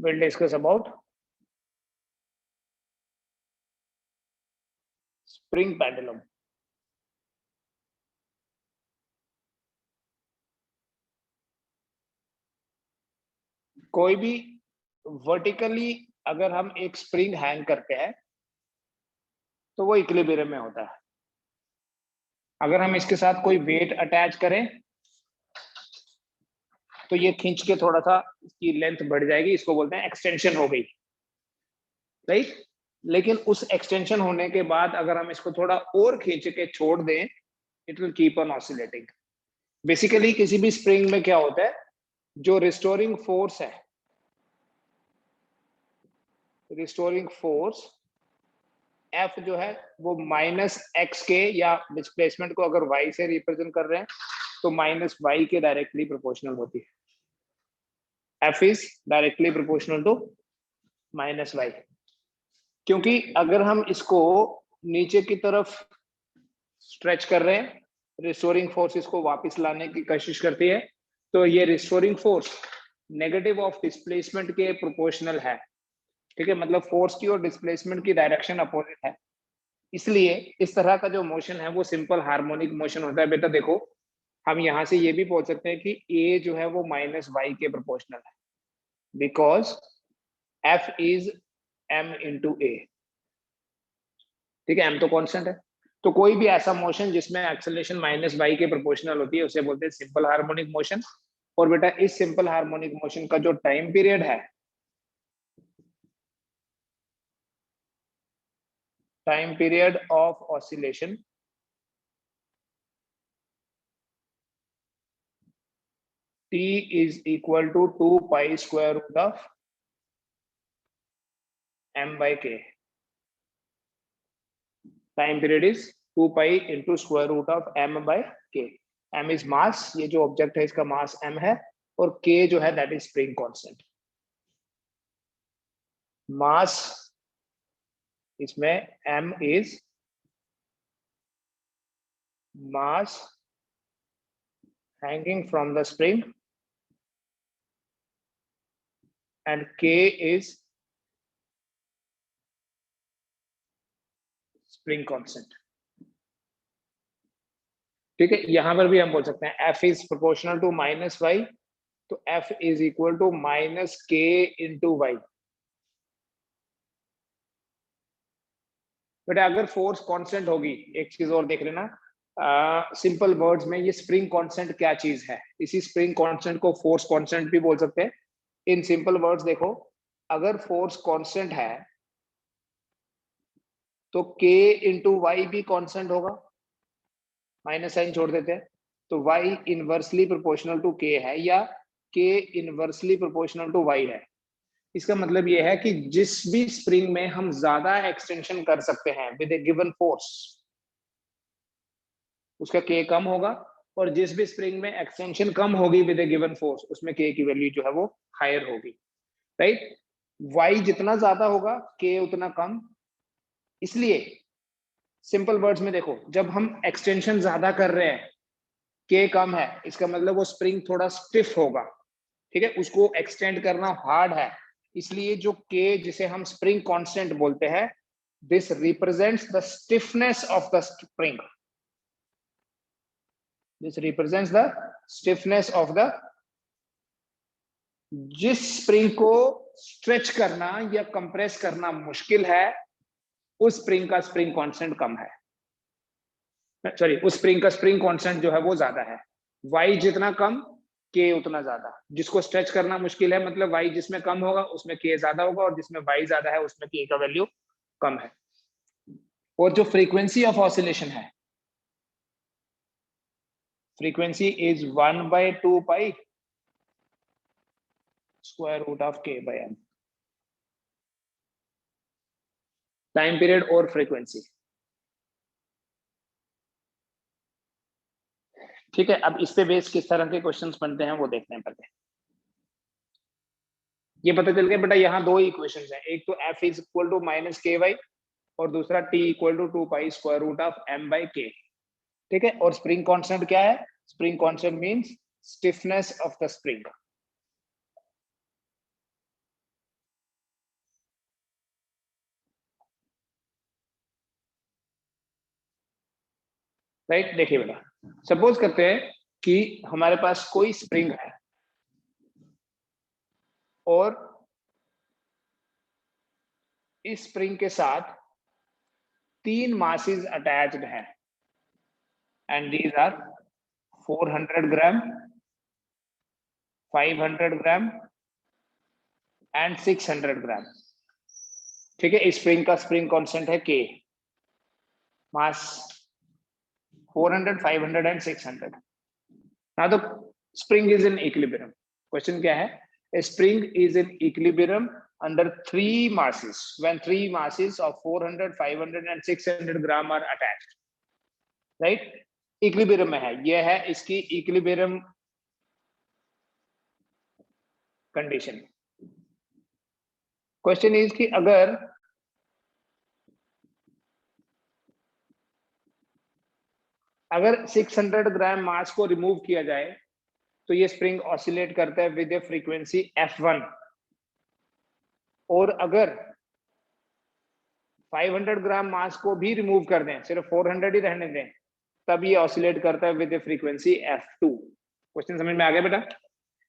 we'll discuss about spring pendulum. कोई भी vertically अगर हम एक स्प्रिंग हैंग करते हैं तो वो इक्विलिब्रियम में होता है। अगर हम इसके साथ कोई वेट अटैच करें तो ये खींच के थोड़ा सा इसकी लेंथ बढ़ जाएगी, इसको बोलते हैं एक्सटेंशन हो गई, राइट। लेकिन उस एक्सटेंशन होने के बाद अगर हम इसको थोड़ा और खींच के छोड़ दें, it will keep on oscillating. Basically किसी भी स्प्रिंग में क्या होता है, जो रिस्टोरिंग फोर्स है, रिस्टोरिंग फोर्स F जो है वो -x के, या डिस्प्लेसमेंट को अगर y से रिप्रेजेंट कर रहे हैं तो -y के डायरेक्टली प्रोपोर्शनल होती है। F is directly proportional to -y। क्योंकि अगर हम इसको नीचे की तरफ स्ट्रेच कर रहे हैं, रिस्टोरिंग फोर्स इसको वापस लाने की कोशिश करती है, तो ये restoring force negative of displacement के प्रोपोर्शनल है, ठीक है। मतलब फोर्स की और डिस्प्लेसमेंट की डायरेक्शन अपोजिट है, इसलिए इस तरह का जो मोशन है वो सिंपल हार्मोनिक मोशन होता है। बेटा देखो, हम यहाँ से ये भी बोल सकते हैं कि A जो है वो -y के प्रोपोर्शनल है, because F is m into A, ठीक है। m तो कांस्टेंट है, तो कोई भी ऐसा मोशन जिसमें एक्सेलरेशन -y के प्रोपोर्शनल होती है उसे बोलते हैं सिंपल हार्मोनिक मोशन। और बेटा इस सिंपल हार्मोनिक मोशन का जो टाइम पीरियड है, time period of oscillation t is equal to 2 pi square root of m by k. Time period is 2 pi into square root of m by k. m is mass, ये जो object है इसका मास m है, और k जो है that is spring constant. मास इसमें m is mass hanging from the spring and k is spring constant, ठीक है। यहां पर भी हम बोल सकते हैं F is proportional to -y, तो F is equal to -k into y। बेटा अगर फोर्स कांस्टेंट होगी, एक चीज और देख लेना, सिंपल वर्ड्स में ये स्प्रिंग कांस्टेंट क्या चीज है, इसी स्प्रिंग कांस्टेंट को फोर्स कांस्टेंट भी बोल सकते हैं। इन सिंपल वर्ड्स देखो, अगर फोर्स कांस्टेंट है तो k इंटू वाई भी कांस्टेंट होगा, माइनस साइन छोड़ देते हैं, तो y inversely proportional to k है, या k inversely proportional to y है। इसका मतलब यह है कि जिस भी स्प्रिंग में हम ज्यादा एक्सटेंशन कर सकते हैं विद ए गिवन फोर्स, उसका k कम होगा, और जिस भी स्प्रिंग में एक्सटेंशन कम होगी विद ए गिवन फोर्स, उसमें k की वैल्यू जो है वो हायर होगी, राइट। y जितना ज्यादा होगा k उतना कम। इसलिए सिंपल वर्ड्स में देखो, जब हम एक्सटेंशन ज्यादा कर रहे हैं, k कम है, इसका मतलब वो स्प्रिंग थोड़ा स्टिफ होगा, ठीक है, उसको एक्सटेंड करना हार्ड है। इसलिए जो k जिसे हम स्प्रिंग कांस्टेंट बोलते हैं, this represents the stiffness of the spring, this represents the stiffness of the, जिस स्प्रिंग को स्ट्रेच करना या कंप्रेस करना मुश्किल है, उस स्प्रिंग का स्प्रिंग कांस्टेंट कम है, सॉरी, उस स्प्रिंग का स्प्रिंग कांस्टेंट जो है वो ज्यादा है। y जितना कम k उतना ज्यादा। जिसको स्ट्रेच करना मुश्किल है, मतलब y जिसमें कम होगा उसमें k ज्यादा होगा, और जिसमें y ज्यादा है उसमें k का वैल्यू कम है। और जो फ्रीक्वेंसी ऑफ ऑसिलेशन है, frequency is 1/2 pi square root of k by m। Time period और फ्रीक्वेंसी, ठीक है। अब इस पे बेस किस तरह के क्वेश्चंस बनते हैं वो देखते हैं पहले। ये पता चल गया बेटा, यहाँ दो इक्वेशंस हैं, एक तो f is equal to -ky और दूसरा t equal to 2 pi square root of m by k, ठीक है। और स्प्रिंग कांस्टेंट क्या है, spring constant means stiffness of the spring. Right. देखिए बेटा, सपोज करते हैं कि हमारे पास कोई स्प्रिंग है और इस स्प्रिंग के साथ 3 मासेस अटैच्ड हैं and these are 400 gram, 500 gram and 600 gram. ठीक है, स्प्रिंग का स्प्रिंग कांस्टेंट है k, mass 400, 500 and 600। now the spring is in equilibrium. Question क्या है? A spring is in equilibrium under 3 masses when 3 masses of 400, 500 and 600 gram are attached. Right? Equilibrium में है, ये है इसकी equilibrium condition. Question is कि अगर 600 ग्राम मास को रिमूव किया जाए तो ये स्प्रिंग ऑसिलेट करता है विद ए फ्रीक्वेंसी f1, और अगर 500 ग्राम मास को भी रिमूव कर दें, सिर्फ 400 ही रहने दें, तब ये ऑसिलेट करता है with A frequency f2। Question समझ में आ गया बेटा?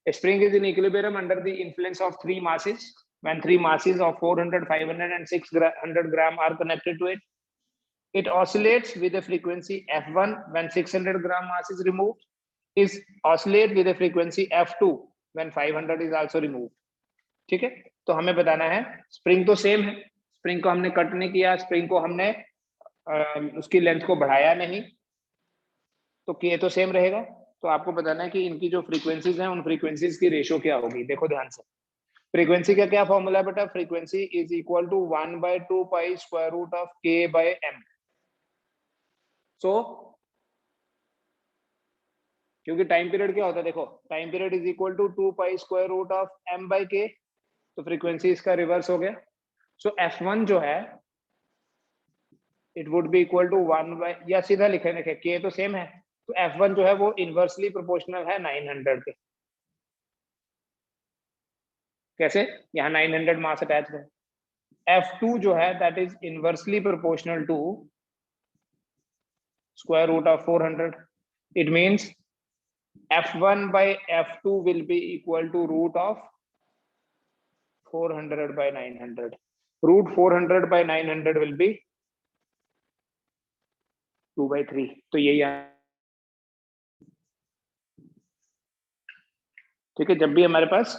Spring is in equilibrium under the influence of 3 masses when 3 masses of 400, 500 and 600 gram are connected to it. It oscillates with a frequency f1 when 600 gram mass is removed, is oscillate with a frequency f2 when 500 is also removed. ठीक है, तो हमें बताना है spring तो same है, spring को हमने कट नहीं किया, स्प्रिंग को हमने उसकी लेंथ को बढ़ाया नहीं, तो के तो सेम रहेगा। तो आपको बताना है कि इनकी जो फ्रीक्वेंसीज हैं उन फ्रीक्वेंसीज की रेशियो क्या होगी। देखो ध्यान से, फ्रीक्वेंसी का क्या फॉर्मूला बेटा? Frequency is equal to 1/2 pi square root of k by m. So क्योंकि टाइम पीरियड क्या होता है, देखो time period is equal to 2 pi square root of m by k, तो फ्रीक्वेंसी इसका रिवर्स हो गया। सो f1 जो है it would be equal to 1 by, या सीधा लिखे देखे के तो सेम है, तो f1 जो है वो इनवर्सली प्रोपोर्शनल है 900 के। कैसे? यहाँ 900 मास अटैच है। f2 जो है that is inversely proportional to square root of 400। It means f1 by f2 will be equal to root of 400 by 900. Root 400 by 900 will be 2/3। तो यही है। ठीक है, जब भी हमारे पास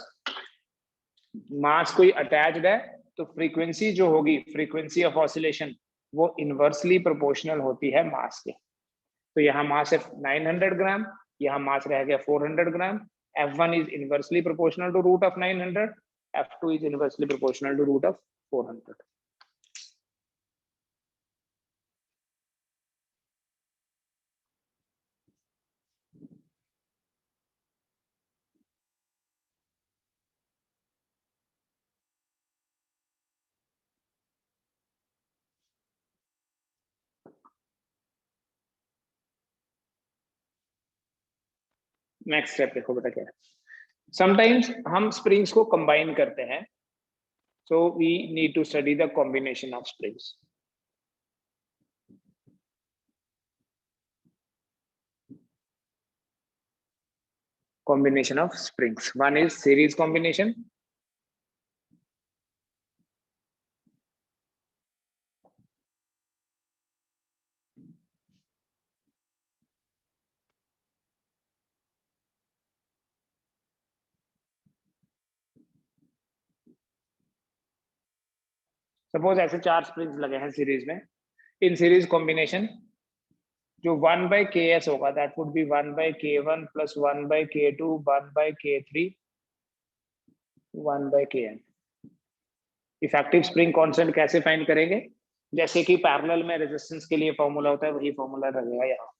मास कोई अटैच्ड है तो फ्रीक्वेंसी जो होगी, फ्रीक्वेंसी ऑफ ऑसिलेशन, वो इनवर्सली प्रोपोर्शनल होती है मास के। तो यहाँ मास है 900 ग्राम, यहाँ मास रह गया 400 ग्राम। f1 is inversely proportional to root of 900, f2 is inversely proportional to root of 400। Next step देखो बेटा क्या है। समटाइम्स हम स्प्रिंग्स को कंबाइन करते हैं, so we need to study the combination of springs. Combination of springs. One is series combination. Suppose ऐसे 4 springs लगे हैं सीरीज में, इन सीरीज कॉम्बिनेशन जो 1/ks होगा that would B 1/k1 plus 1/k2 1/k3 1/kn। Effective spring constant कैसे find करेंगे? जैसे कि पैरेलल में रेजिस्टेंस के लिए फॉर्मूला होता है, वही फॉर्मूला रहेगा यहाँ।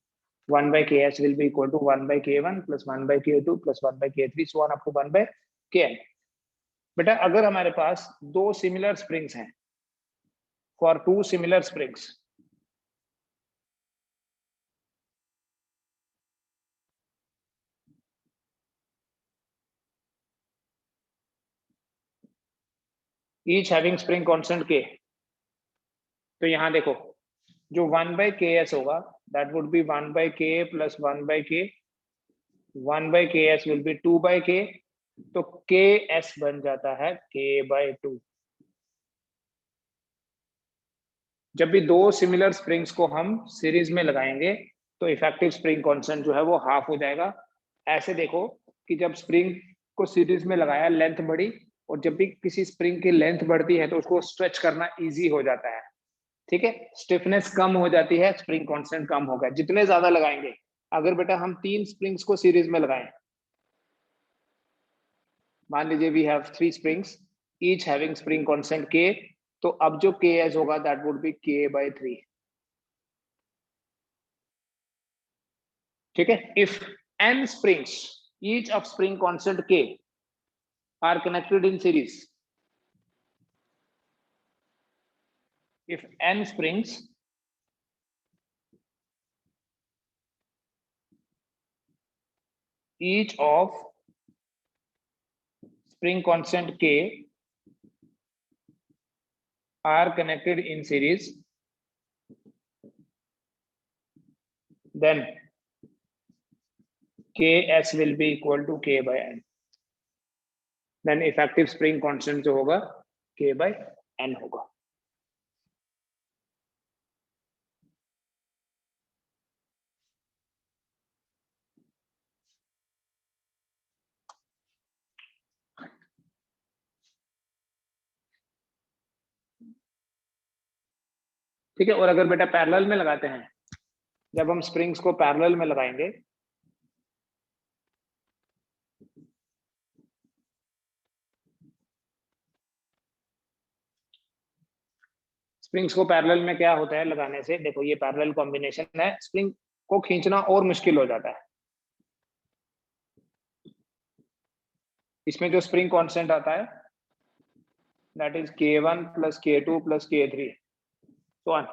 1/ks will be equal to 1/k1 plus 1/k2 plus 1/k3 so on up to 1/kn। बेटा अगर हमारे पास 2 सिमिलर स्प्रिंग्स हैं, for 2 similar springs, each having spring constant k, तो यहां देखो जो 1/ks होगा that would be 1 by k plus 1 by k. 1 by ks will be 2 by k, तो ks बन जाता है k by 2. जब भी दो सिमिलर स्प्रिंग्स को हम सीरीज में लगाएंगे तो इफेक्टिव स्प्रिंग कांस्टेंट जो है वो हाफ हो जाएगा. ऐसे देखो कि जब स्प्रिंग को सीरीज में लगाया लेंथ बढ़ी, और जब भी किसी स्प्रिंग की लेंथ बढ़ती है तो उसको स्ट्रेच करना इजी हो जाता है. ठीक है, स्टिफनेस कम हो जाती है, स्प्रिंग कांस्टेंट कम होगा जितने ज्यादा लगाएंगे. अगर बेटा हम 3 स्प्रिंग्स को सीरीज में लगाएं, मान लीजिए we have 3 springs each having spring constant k, तो अब जो ks होगा that would be k by 3. ठीक है, इफ n springs each of spring constant k are connected in series, if n springs each of spring constant k are connected in series, then ks will be equal to k by n. Then effective spring constant जो होगा k by n होगा. ठीक है, और अगर बेटा parallel में लगाते हैं, जब हम स्प्रिंग्स को पैरेलल में लगाएंगे स्प्रिंग्स को पैरेलल में क्या होता है लगाने से, देखो ये पैरेलल कॉम्बिनेशन है, स्प्रिंग को खींचना और मुश्किल हो जाता है. इसमें जो स्प्रिंग कांस्टेंट आता है that is k1 plus k2 plus k3 so on.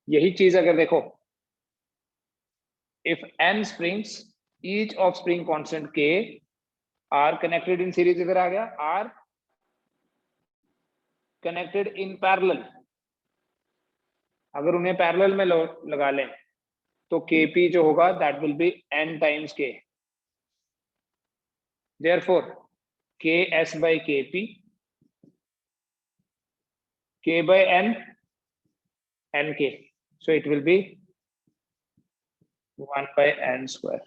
यही चीज अगर देखो if n springs each of spring constant k are connected in series, इधर आ गया are connected in parallel, अगर उन्हें पैरेलल में लगा लें तो kp जो होगा that will be n times k. Therefore ks by kp, k by n, nk, so it will be 1 by n square.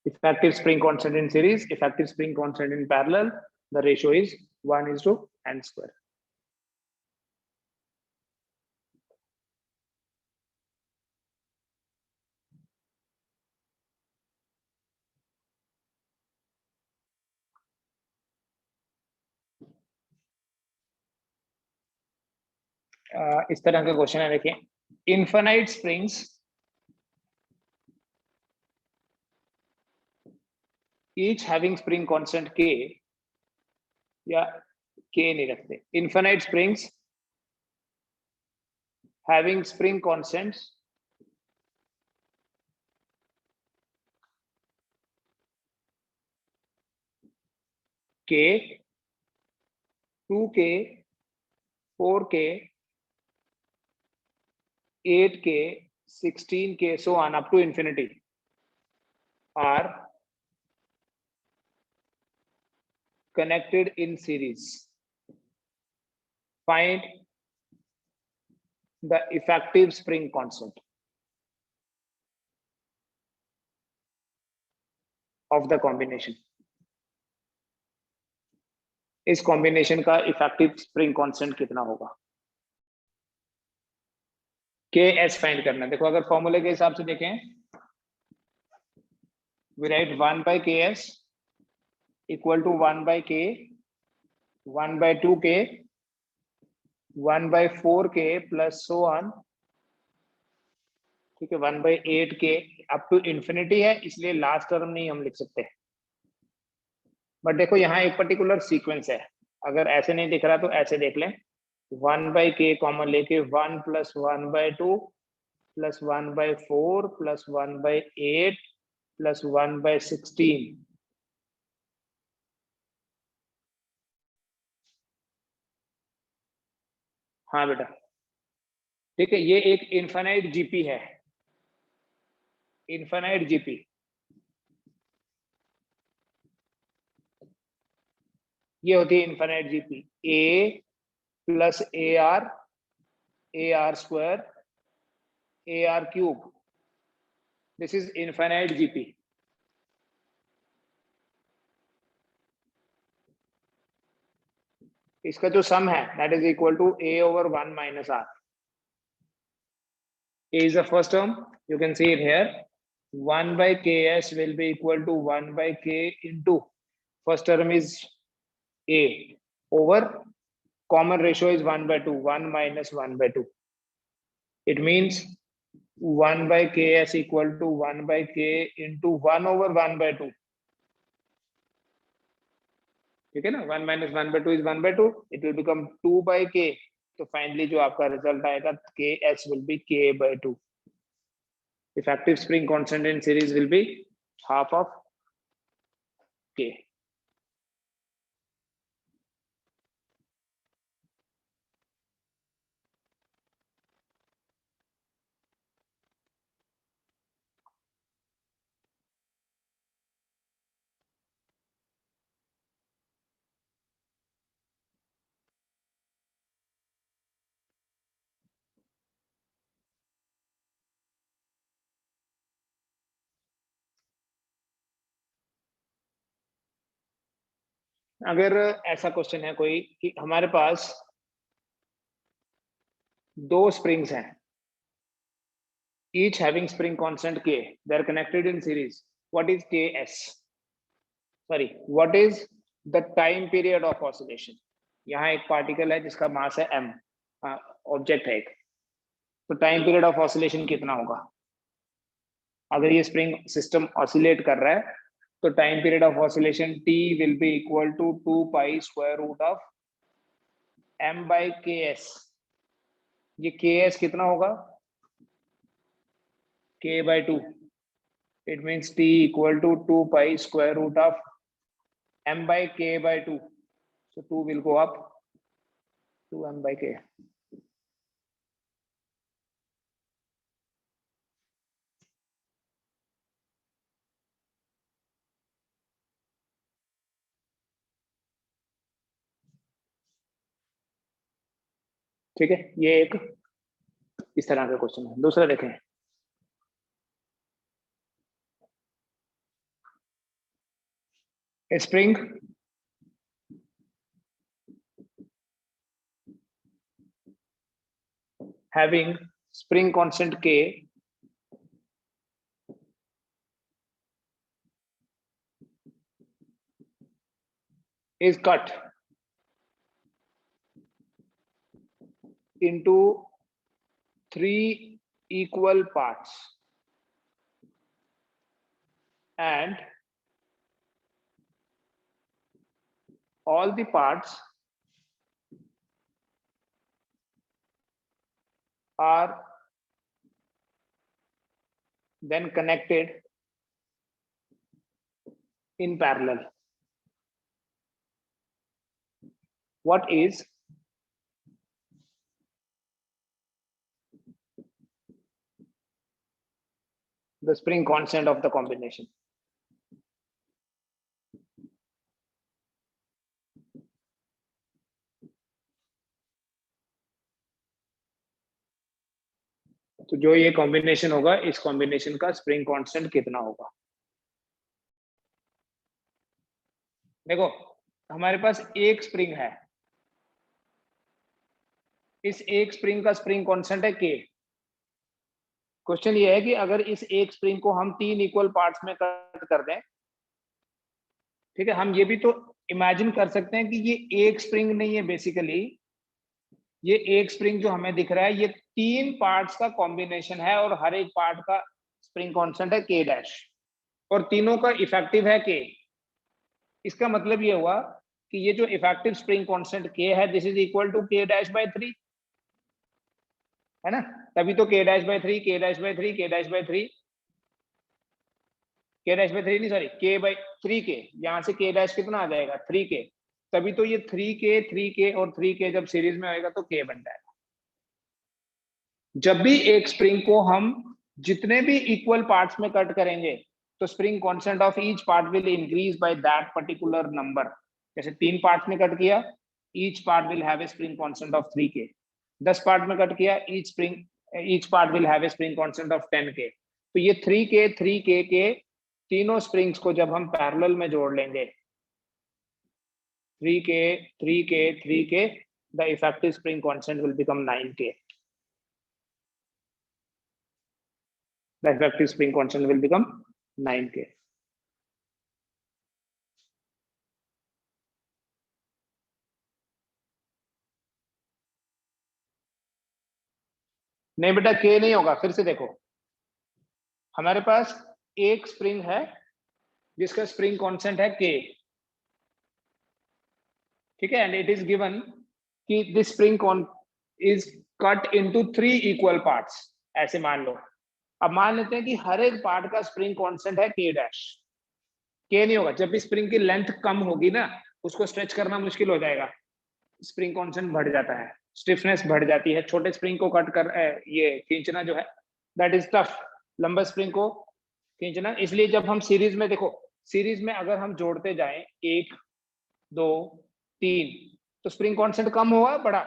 Effective spring constant in series, effective spring constant in parallel, the ratio is 1:n square. इस तरह का question है, देखिए infinite springs each having spring constant k, या k नहीं रखते, infinite springs having spring constants k, 2k, 4k, 8k, 16k, so on up to infinity are connected in series. Find the effective spring constant of the combination. इस combination का effective spring constant कितना होगा, ks find करना है. देखो अगर फॉर्मूले के हिसाब से देखें, we write 1 by ks equal to 1 by k, 1 by 2k, 1 by 4k plus so on. ठीक है, 1 by 8k up to infinity है, इसलिए लास्ट टर्म नहीं हम लिख सकते. बट देखो यहाँ एक पर्टिकुलर सीक्वेंस है, अगर ऐसे नहीं दिख रहा तो ऐसे देख लें, 1 by k कॉमन लेके 1 plus 1 by 2 plus 1 by 4 plus 1 by 8 plus 1 by 16. हाँ बेटा, ठीक है, ये एक इनफाइनाइट जीपी है, इनफाइनाइट जीपी। ये होती है infinite GP, a plus a r square, a r cube, this is infinite GP. इसका जो सम है that is equal to a over 1 minus r. A is the first term, you can see it here, 1 by ks will be equal to 1 by k into, first term is a, over common ratio is 1 by 2, 1 minus 1 by 2. It means 1 by ks equal to 1 by k into 1 over 1 by 2. ठीक है ना, 1 minus 1 by 2 is 1 by 2, it will become 2 by k. तो finally जो आपका result आएगा ks will be k by 2. Effective spring constant in series will be half of k. अगर ऐसा question है कोई कि हमारे पास दो स्प्रिंग्स हैं, each having spring constant k, they are connected in series, what is ks, sorry, what is the time period of oscillation? यहाँ एक पार्टिकल है जिसका मास है m, ऑब्जेक्ट है एक, तो टाइम पीरियड ऑफ ऑसिलेशन कितना होगा? अगर ये स्प्रिंग सिस्टम ऑसिलेट कर रहा है तो time period of oscillation t will be equal to 2 pi square root of m by ks. ये ks कितना होगा? k by 2. It means t equal to 2 pi square root of m by k by 2. So 2 will go up to m by k. ठीक है, ये एक इस तरह का क्वेश्चन है। दूसरा देखें, spring having spring constant k is cut into 3 equal parts and all the parts are then connected in parallel. What is the spring constant of the combination? तो जो ये कॉम्बिनेशन होगा, इस कॉम्बिनेशन का स्प्रिंग कांस्टेंट कितना होगा? देखो, हमारे पास एक स्प्रिंग है, इस एक स्प्रिंग का स्प्रिंग कांस्टेंट है k। क्वेश्चन ये है कि अगर इस एक स्प्रिंग को हम 3 इक्वल पार्ट्स में कट कर दें, ठीक है, हम ये भी तो इमेजिन कर सकते हैं कि ये एक स्प्रिंग नहीं है, बेसिकली ये एक स्प्रिंग जो हमें दिख रहा है ये 3 पार्ट्स का कॉम्बिनेशन है और हर एक पार्ट का स्प्रिंग कांस्टेंट है k डैश और तीनों का इफेक्टिव है k। इसका मतलब ये हुआ कि ये जो इफेक्टिव स्प्रिंग कांस्टेंट k है, this is equal to k dash by 3, है ना? तभी तो k dash by 3, k dash by 3, k dash by 3, k dash by 3 नहीं, सॉरी, k बाय 3k, यहाँ से k डैश कितना आ जाएगा? 3k। तभी तो ये 3k और 3k जब सीरीज में आएगा तो k बन जाएगा। जब भी एक स्प्रिंग को हम जितने भी इक्वल पार्ट्स में कट करेंगे तो spring constant of each part will increase by that particular number. जैसे 3 पार्ट्स में कट किया, each part will have a spring constant of 3k। 10 part में कट किया, each part will have a spring constant of 10k। तो ये 3k के तीनों springs को जब हम पैरेलल में जोड़ लेंगे, 3k, the effective spring constant will become 9k. The effective spring constant will become 9k. नहीं बेटा k नहीं होगा, फिर से देखो, हमारे पास एक स्प्रिंग है जिसका स्प्रिंग कांस्टेंट है k, ठीक है, एंड इट इज गिवन कि this spring is cut into 3 equal parts, ऐसे मान लो। अब मान लेते हैं कि हर एक पार्ट का स्प्रिंग कांस्टेंट है k डैश। k नहीं होगा, जब भी स्प्रिंग की लेंथ कम होगी ना, उसको स्ट्रेच करना मुश्किल हो जाएगा, स्प्रिंग कांस्टेंट बढ़ जाता है, स्टिफनेस बढ़ जाती है। छोटे स्प्रिंग को कट कर ये खींचना जो है दैट इज टफ, लंबे स्प्रिंग को खींचना। इसलिए जब हम सीरीज में देखो, सीरीज में अगर हम जोड़ते जाएं 1 2 3 तो स्प्रिंग कांस्टेंट कम हुआ, बड़ा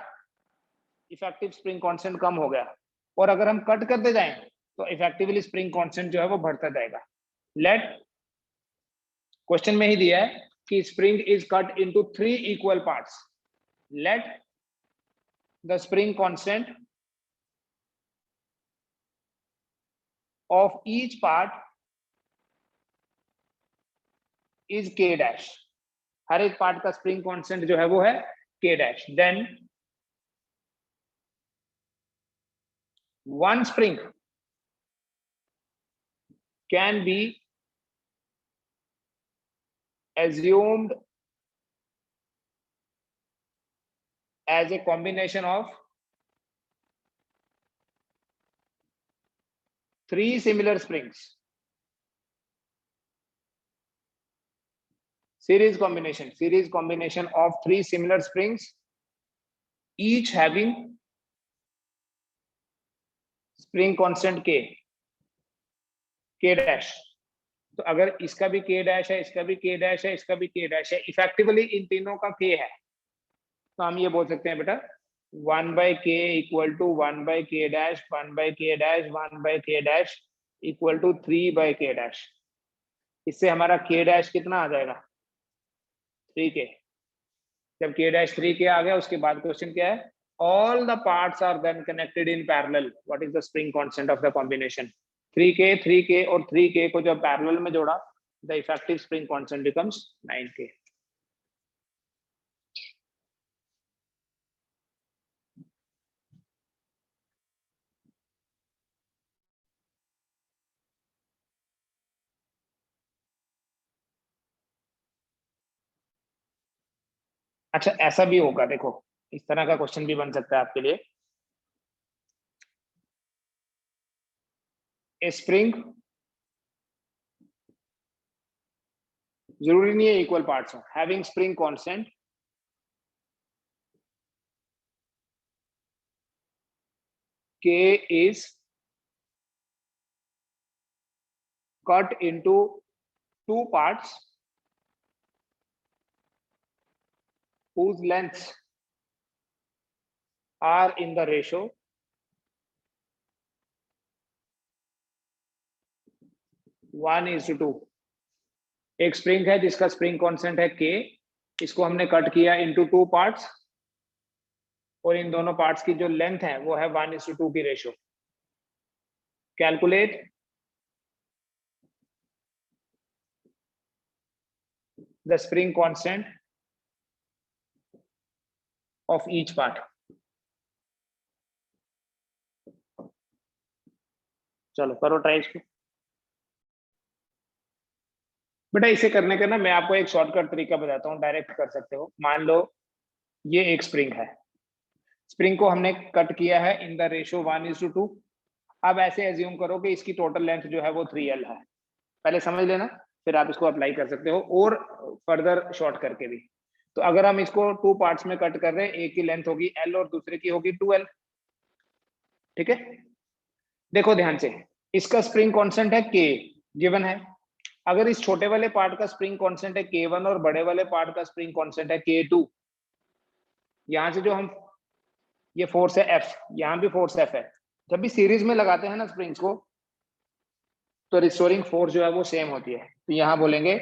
इफेक्टिव स्प्रिंग कांस्टेंट कम हो गया। और अगर हम कट करते जाएं तो इफेक्टिवली स्प्रिंग कांस्टेंट जो है वो बढ़ता जाएगा। लेट क्वेश्चन में ही दिया है कि spring is cut into 3 equal parts. Let the spring constant of each part is k dash. हर एक पार्ट का स्प्रिंग कांस्टेंट जो है वो है k dash. Then one spring can be assumed as a combination of 3 similar springs. Series combination of 3 similar springs, each having spring constant k dash। तो अगर इसका भी k डैश है, इसका भी k डैश है, इसका भी k डैश है, इफेक्टिवली इन तीनों का k है, तो हम ये बोल सकते हैं बेटा 1/k equal to 1/k dash 1/k dash 1/k dash equal to 3/k dash. इससे हमारा k डैश कितना आ जाएगा 3k। जब k डैश 3k आ गया, उसके बाद क्वेश्चन क्या है, all the parts are then connected in parallel, what is the spring constant of the combination। 3k और 3k को जब पैरेलल में जोड़ा, the effective spring constant becomes 9k। अच्छा ऐसा भी होगा, देखो इस तरह का क्वेश्चन भी बन सकता है आपके लिए। ए स्प्रिंग, जरूरी नहीं है इक्वल पार्ट्स हो, having spring constant k is cut into 2 parts whose lengths are in the ratio 1:2। एक स्प्रिंग है जिसका स्प्रिंग कांस्टेंट है k, इसको हमने कट किया इनटू 2 पार्ट्स, और इन दोनों पार्ट्स की जो लेंथ है वो है 1:2 की ratio. Calculate the spring constant of each part. चलो करो ट्राई इसको बेटा। इसे करने का ना मैं आपको एक शॉर्टकट तरीका बताता हूँ, डायरेक्ट कर सकते हो। मान लो ये एक स्प्रिंग है, स्प्रिंग को हमने कट किया है इन द रेशियो 1:2। अब ऐसे एज्यूम करो कि इसकी टोटल लेंथ जो है वो 3l है, पहले समझ लेना, फिर आप इसको अप्लाई कर सकते हो और फर्दर शॉर्ट करके भी। तो अगर हम इसको 2 पार्ट्स में कट कर रहे हैं, एक की लेंथ होगी l और दूसरे की होगी 2l, ठीक है, देखो ध्यान से, इसका स्प्रिंग कांस्टेंट है के, गिवन है। अगर इस छोटे वाले पार्ट का स्प्रिंग कांस्टेंट है K1 और बड़े वाले पार्ट का स्प्रिंग कांस्टेंट है K2, यहां से जो हम, ये फोर्स है F, यहां भी फोर्स F है। जब भी सीरीज में लगाते हैं ना स्प्रिंग्स को, तो रिस्टोरिंग फोर्स जो है वो सेम होती है। तो यहां बोलेंगे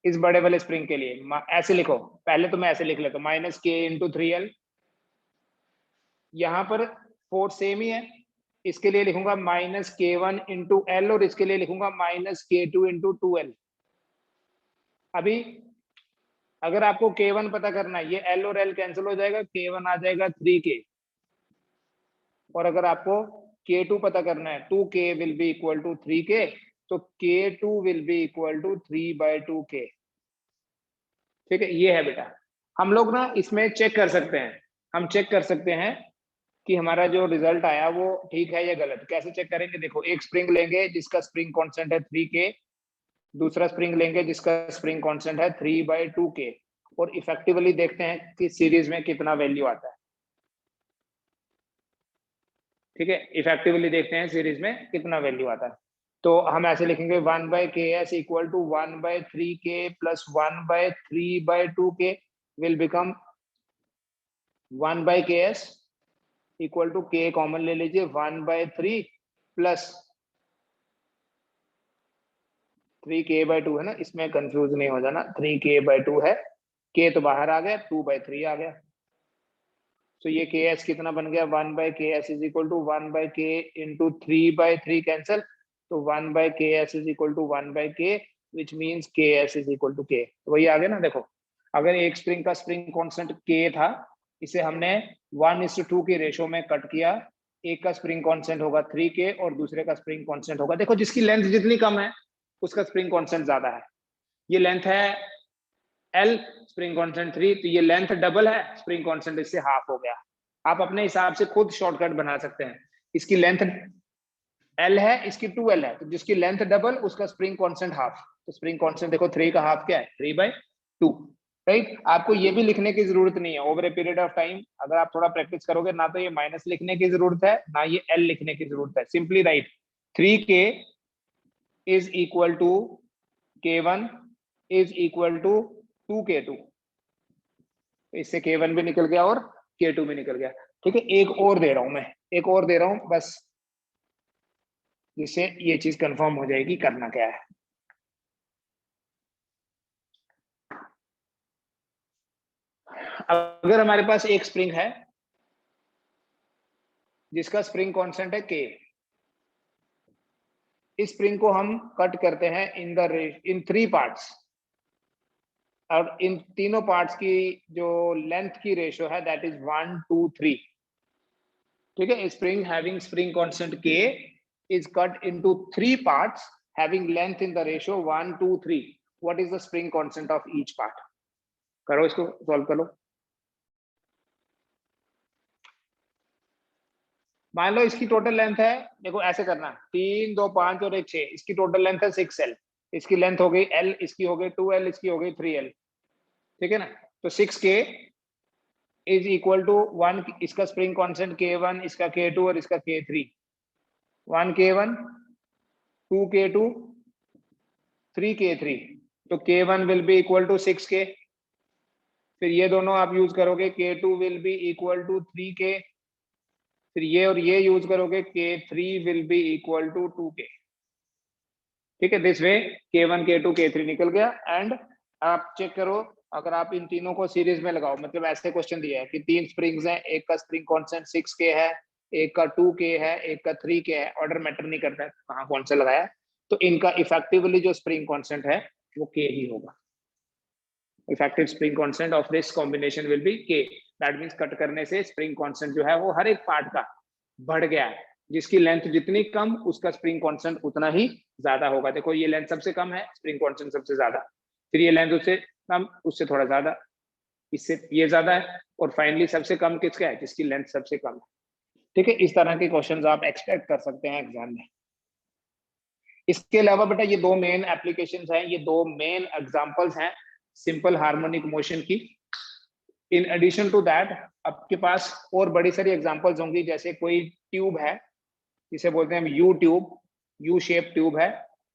इस बड़े वाले स्प्रिंग के लिए ऐसे लिखो, पहले तो मैं ऐसे लिख लेता हूं, -K×3L। यहां पर फोर्स सेम ही है, इसके लिए लिखूंगा -K1×L और इसके लिए लिखूंगा -K2×2L। अभी अगर आपको K1 पता करना है, ये L और L कैंसिल हो जाएगा, K1 आ जाएगा 3K। और अगर आपको K2 पता करना है, 2K will be equal to 3K, तो K2 will be equal to 3/2K। ठीक है, ये है बेटा। हम लोग ना इसमें चेक कर सकते हैं, हम चेक कर सकते हैं कि हमारा जो रिजल्ट आया वो ठीक है या गलत। कैसे चेक करेंगे, देखो एक स्प्रिंग लेंगे जिसका स्प्रिंग कांस्टेंट है 3K, दूसरा स्प्रिंग लेंगे जिसका स्प्रिंग कांस्टेंट है 3/2K, और इफेक्टिवली देखते हैं कि सीरीज में कितना वैल्यू आता है। ठीक है, इफेक्टिवली देखते हैं सीरीज में कितना वैल्यू आता है। तो हम ऐसे लिखेंगे 1/KS equal to 1/3K plus 1/3/2K will become 1/KS equal to K common ले लीजिए, 1/3 प्लस 3K/2 है ना, इसमें कंफ्यूज नहीं हो जाना, 3K/2 है, K तो बाहर आ गया, 2/3 आ गया। तो ये KS कितना बन गया, 1/KS is equal to 1/K into 3/3 cancel, तो 1/KS is equal to 1/K which means KS is equal to K। तो वही आ गया ना। देखो अगर एक स्प्रिंग का स्प्रिंग कांस्टेंट K था, इसे हमने 1:2 की रेशो में कट किया, एक का स्प्रिंग कांस्टेंट होगा 3K और दूसरे का स्प्रिंग कांस्टेंट होगा, देखो जिसकी लेंथ जितनी कम है उसका स्प्रिंग कांस्टेंट ज्यादा है। ये लेंथ है L, स्प्रिंग कांस्टेंट 3, तो ये लेंथ डबल है, स्प्रिंग कांस्टेंट इससे हाफ हो गया। आप अपने हिसाब से खुद शॉर्टकट बना सकते हैं। इसकी लेंथ L है, इसकी 2L है, तो जिसकी लेंथ डबल उसका स्प्रिंग कांस्टेंट हाफ। तो स्प्रिंग कांस्टेंट देखो 3 का हाफ क्या है, 3/2। राइट, आपको ये भी लिखने की जरूरत नहीं है। Over a period of time अगर आप थोड़ा प्रैक्टिस करोगे ना, तो ये माइनस लिखने की जरूरत है ना ये L लिखने की जरूरत है। Simply write 3K is equal to K1 is equal to 2K2। इससे K1 भी निकल गया और K2 भी निकल गया। ठीक है, एक और दे रहा हूं मैं, एक और दे रहा हूं बस, जिससे ये चीज कंफर्म हो जाएगी करना क्या है। अगर हमारे पास एक स्प्रिंग है जिसका स्प्रिंग कांस्टेंट है K, इस स्प्रिंग को हम कट करते हैं इन 3 पार्ट्स, और इन तीनों पार्ट्स की जो लेंथ की रेशियो है दैट इज 1 2 3। ठीक है, spring having spring constant K is cut into 3 parts having length in the ratio 1 2 3. What is the spring constant of each part? करो इसको सॉल्व करो। मान लो इसकी टोटल लेंथ है, देखो ऐसे करना, 3 2 5 और 1 6, इसकी टोटल लेंथ है 6L, इसकी लेंथ हो गई L, इसकी हो गई 2L, इसकी हो गई 3L। ठीक है ना, तो 6K इज इक्वल टू 1, इसका स्प्रिंग कांस्टेंट K1, इसका K2 और इसका K3। 1K1 2K2 3K3, तो K1 will be equal to 6K। फिर ये दोनों आप यूज करोगे, K2 will be equal to 3K, फिर ये और ये यूज करोगे, K3 will be equal to 2K। ठीक है, this way K1 K2 K3 निकल गया। एंड आप चेक करो, अगर आप इन तीनों को सीरीज में लगाओ, मतलब ऐसे क्वेश्चन दिया है कि 3 स्प्रिंग्स हैं, एक का स्प्रिंग कांस्टेंट 6K है, एक का 2K है, एक का 3K है, ऑर्डर मैटर नहीं करता है कहाँ कौन सा लगाया, तो इनका इफेक्टिवली जो स्प्रिंग कांस्टेंट है वो K ही होगा। Effective spring constant of this combination will be K। That means cut करने से स्प्रिंग कांस्टेंट जो है वो हर एक पार्ट का बढ़ गया है, जिसकी लेंथ जितनी कम उसका स्प्रिंग कांस्टेंट उतना ही ज्यादा होगा। देखो ये लेंथ सबसे कम है, स्प्रिंग कांस्टेंट सबसे ज्यादा, फिर ये लेंथ उससे कम, उससे थोड़ा ज्यादा, इससे ये ज्यादा है, और फाइनली सबसे कम किसका है, जिसकी लेंथ सबसे कम है। ठीक है, इस तरह के क्वेश्चंस आप एक्सपेक्ट कर सकते हैं एग्जाम में। इसके अलावा बेटा ये 2 मेन एप्लीकेशंस हैं, ये 2 मेन एग्जांपल्स हैं सिंपल हार्मोनिक मोशन की। इन एडिशन टू दैट आपके पास और बड़ी सारी एग्जांपल्स होंगी, जैसे कोई ट्यूब है जिसे बोलते हैं हम you tube, U shape tube है,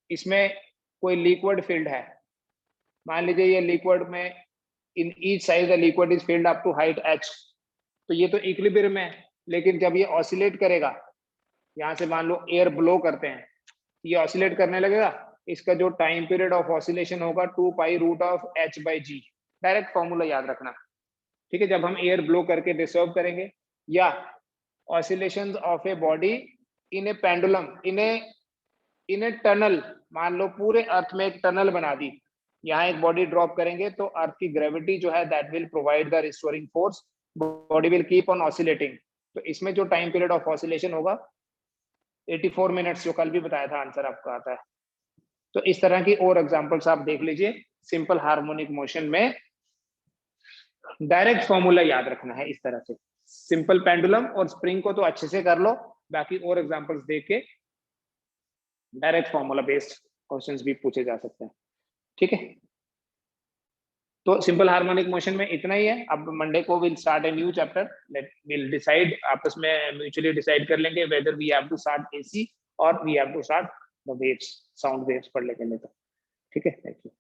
इसमें कोई लिक्विड फील्ड है, मान लीजिए ये लिक्विड में in each side the liquid is filled up to height h, तो ये तो इक्विलिब्रियम है, लेकिन जब ये ऑसिलेट करेगा, यहाँ से मान लो एयर ब्लो करते हैं, ये ऑसिलेट करने लगेगा, इसका जो टाइम पीरियड ऑफ ऑसिलेशन होगा 2 pi root of h/g, direct formula याद रखना, ठीक है। जब हम एयर ब्लो करके डिसॉल्व करेंगे, या oscillations of a body in A pendulum in a tunnel, मान लो पूरे अर्थ में एक टनल बना दी, यहाँ एक बॉडी ड्रॉप करेंगे तो अर्थ की ग्रेविटी जो है that will provide the restoring force, body will keep on oscillating. तो इसमें जो टाइम पीरियड ऑफ ऑसिलेशन होगा 84 मिनट्स, जो कल भी बताया था, आंसर आपका आता है। तो इस तरह की और एग्जांपल्स आप देख लीजिए। सिंपल हार्मोनिक मोशन में डायरेक्ट फॉर्मूला याद रखना है इस तरह से। सिंपल पेंडुलम और स्प्रिंग को तो अच्छे से कर लो, बाकी और एग्जांपल्स देख के डायरेक्ट फॉर्मूला बेस्ड क्वेश्चंस भी पूछे जा सकते हैं, ठीक है। तो सिंपल हार्मोनिक मोशन में इतना ही है। अब मंडे को will start a new chapter, let will decide, आपस में म्यूचुअली डिसाइड कर लेंगे whether we have to start AC और we have to start the waves, sound waves पढ़ लेंगे, तो ठीक है। Thank you.